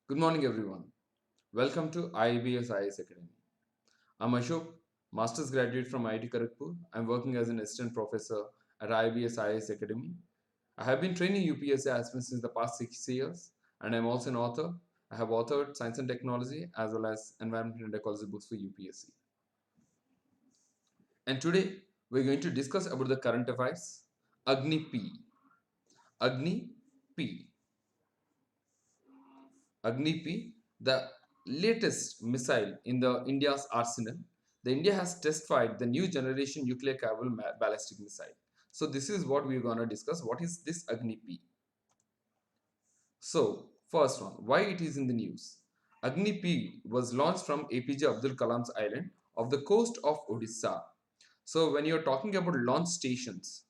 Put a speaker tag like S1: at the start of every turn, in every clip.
S1: Good morning, everyone. Welcome to IBS IS Academy. I'm Ashok, Master's graduate from IIT Kharagpur. I'm working as an assistant professor at IBS IS Academy. I have been training UPSC aspirants since the past 6 years, and I'm also an author. I have authored Science and Technology as well as Environment and Ecology books for UPSC. And today we're going to discuss about the current affairs. Agni P. Agni P. Agni P, the latest missile in the India's arsenal. The India has testified the new generation nuclear capable ballistic missile. So this is what we're going to discuss. What is this Agni P? So first one, why it is in the news? Agni P was launched from APJ Abdul Kalam's island of the coast of Odisha. So when you're talking about launch stations,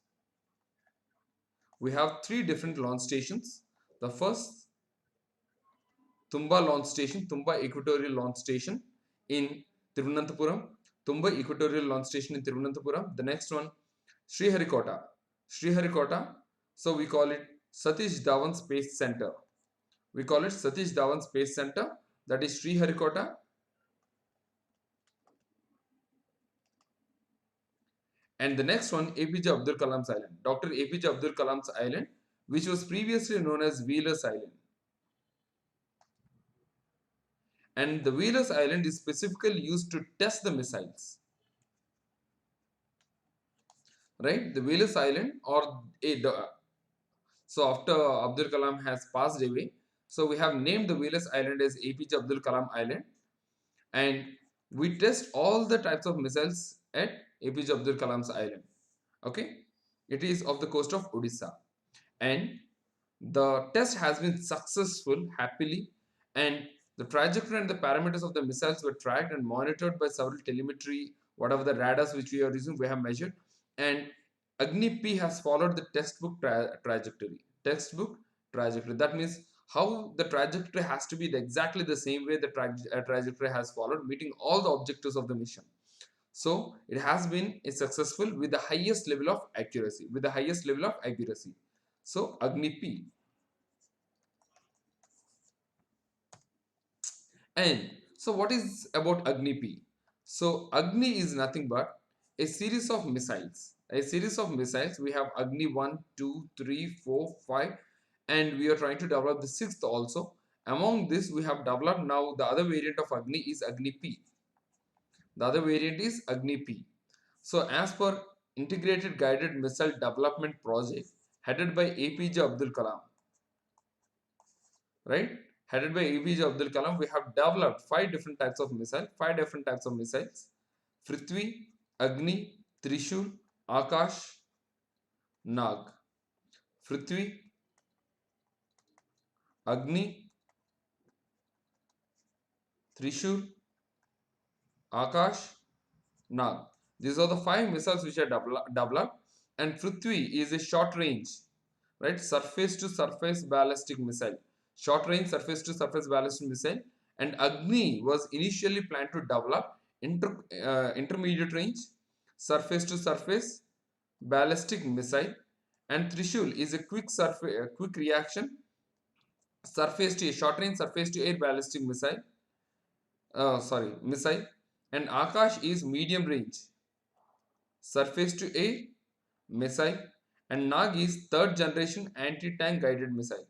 S1: we have three different launch stations. The first, Tumba launch station, Tumba Equatorial launch station in Thiruvananthapuram, Tumba Equatorial launch station in Thiruvananthapuram. The next one, Sriharikota. Sriharikota, so we call it Satish Dhawan Space Center. We call it Satish Dhawan Space Center, that is Sriharikota. And the next one, APJ Abdul Kalam's Island, Dr. APJ Abdul Kalam's Island, which was previously known as Wheeler's Island. And the Wheeler's Island is specifically used to test the missiles. Right, the Wheeler's Island or so after Abdul Kalam has passed away, so we have named the Wheeler's Island as APJ Abdul Kalam Island, and we test all the types of missiles at APJ Abdul Kalam's Island. Okay, it is off the coast of Odisha, and the test has been successful happily, and the trajectory and the parameters of the missiles were tracked and monitored by several telemetry, whatever the radars which we are using, we have measured, and Agni P has followed the textbook trajectory. Textbook trajectory. That means how the trajectory has to be exactly the same way the trajectory has followed, meeting all the objectives of the mission. So it has been a successful with the highest level of accuracy. With the highest level of accuracy. So Agni P. And so what is about Agni P? So Agni is nothing but a series of missiles. A series of missiles. We have Agni 1, 2, 3, 4, 5, and we are trying to develop the sixth also. Among this, we have developed now the other variant of Agni is Agni P. The other variant is Agni P. So as per Integrated Guided Missile Development Project headed by APJ Abdul Kalam, right? Headed by APJ Abdul Kalam, we have developed five different types of missiles. Prithvi, Agni, Trishul, Akash, Nag. Prithvi, Agni, Trishul, Akash, Nag. These are the five missiles which are developed, and Prithvi is a short range, right? Surface to surface ballistic missile. Short range surface to surface ballistic missile. And Agni was initially planned to develop intermediate range surface to surface ballistic missile, and Trishul is a quick reaction surface to short range surface to air ballistic missile, and Akash is medium range surface to air missile, and Nag is third generation anti-tank guided missile.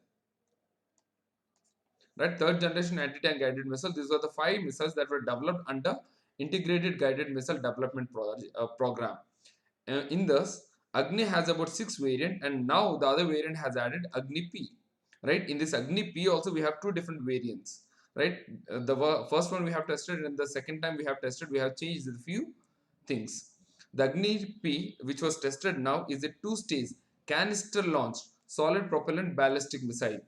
S1: Right, third generation anti-tank guided missile. These are the five missiles that were developed under Integrated Guided Missile Development Program. In this, Agni has about 6 variant, and now the other variant has added Agni P. Right, in this Agni P also we have two different variants. Right, the first one we have tested, and the second time we have tested, we have changed a few things. The Agni P, which was tested now, is a two-stage canister launched solid propellant ballistic missile.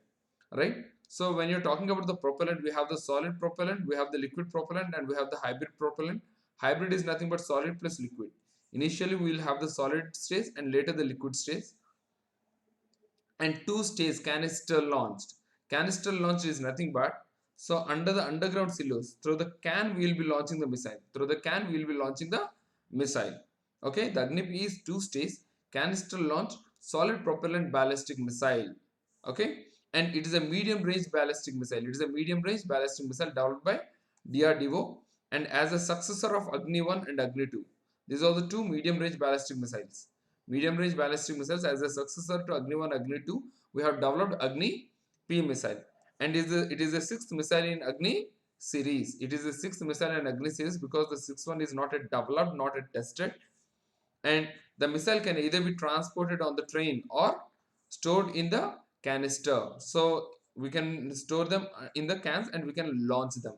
S1: Right, so when you're talking about the propellant, we have the solid propellant, we have the liquid propellant, and we have the hybrid propellant. Hybrid is nothing but solid plus liquid. Initially we will have the solid stage and later the liquid stage, and two-stage canister launched. Canister launch is nothing but, so under the underground silos, through the can we will be launching the missile. Through the can we will be launching the missile. Okay, the Agni is two-stage canister launch solid propellant ballistic missile. Okay, and it is a medium range ballistic missile. It is a medium range ballistic missile developed by DRDO and as a successor of Agni 1 and Agni 2. These are the two medium range ballistic missiles. Medium range ballistic missiles as a successor to Agni 1, Agni 2, we have developed Agni P missile, and it is a sixth missile in Agni series. It is the sixth missile in Agni series because the sixth one is not yet developed, not yet tested, and the missile can either be transported on the train or stored in the canister. So we can store them in the cans and we can launch them,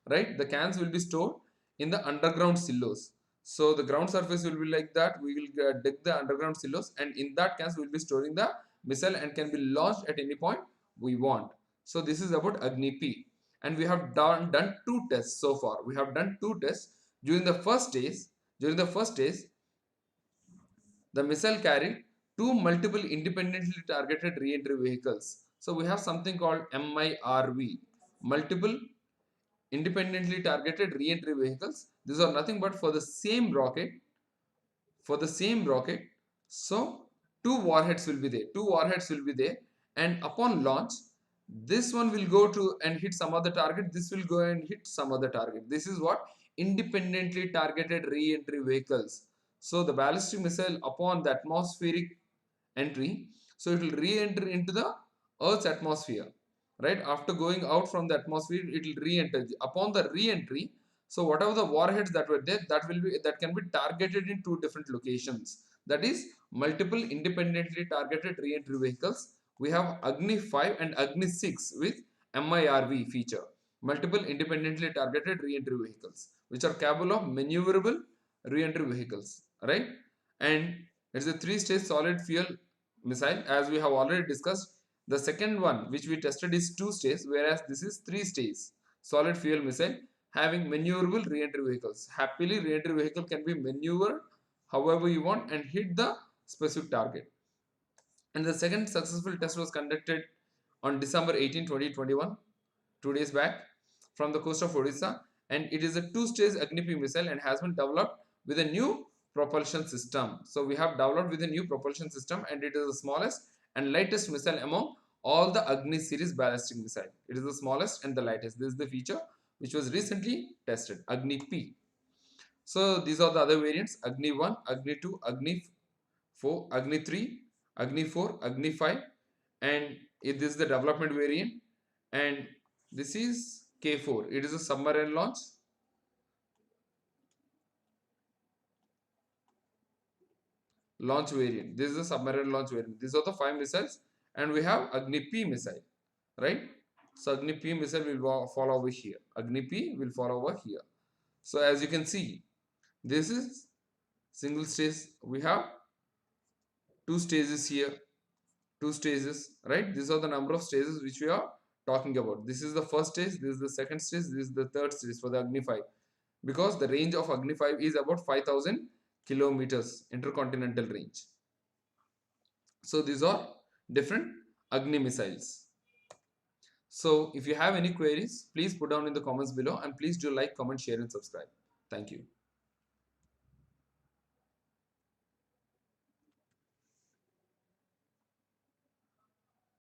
S1: right? The cans will be stored in the underground silos. So the ground surface will be like that. We will dig the underground silos, and in that cans we will be storing the missile and can be launched at any point we want. So this is about Agni P, and we have done two tests so far. We have done two tests during the first stage. During the first stage, the missile carried two multiple independently targeted re-entry vehicles. So we have something called MIRV, multiple independently targeted re-entry vehicles. These are nothing but for the same rocket, So two warheads will be there. And upon launch, this one will go to and hit some other target. This will go and hit some other target. This is what independently targeted re-entry vehicles. So the ballistic missile upon the atmospheric entry, so it will re-enter into the Earth's atmosphere, right? After going out from the atmosphere, it will re-enter. Upon the re-entry, so whatever the warheads that were there, that can be targeted in two different locations. That is multiple independently targeted re-entry vehicles. We have Agni 5 and Agni 6 with MIRV feature, multiple independently targeted re-entry vehicles, which are capable of maneuverable re-entry vehicles, right? And it's a three-stage solid fuel missile, as we have already discussed. The second one which we tested is two-stage, whereas this is three-stage solid fuel missile having maneuverable re-entry vehicles. Happily, re-entry vehicle can be maneuvered however you want and hit the specific target. And the second successful test was conducted on December 18, 2021, 2 days back, from the coast of Odisha, and it is a two-stage Agni P missile and has been developed with a new propulsion system. So we have developed with a new propulsion system, and it is the smallest and lightest missile among all the Agni series ballistic missile. It is the smallest and the lightest. This is the feature which was recently tested, Agni P. So these are the other variants: Agni 1, Agni 2, Agni 4, Agni 3, Agni 4, Agni 5, and this is the development variant, and this is K4. It is a submarine launch variant. This is a submarine launch variant. These are the 5 missiles, and we have Agni P missile, right? So Agni P missile will fall over here. Agni P will fall over here. So as you can see, this is single stage. We have two stages here, two stages, right? These are the number of stages which we are talking about. This is the first stage, this is the second stage, this is the third stage for the Agni 5, because the range of Agni 5 is about 5,000 kilometers intercontinental range. So these are different Agni missiles. So if you have any queries, please put down in the comments below, and please do like, comment, share and subscribe. Thank you.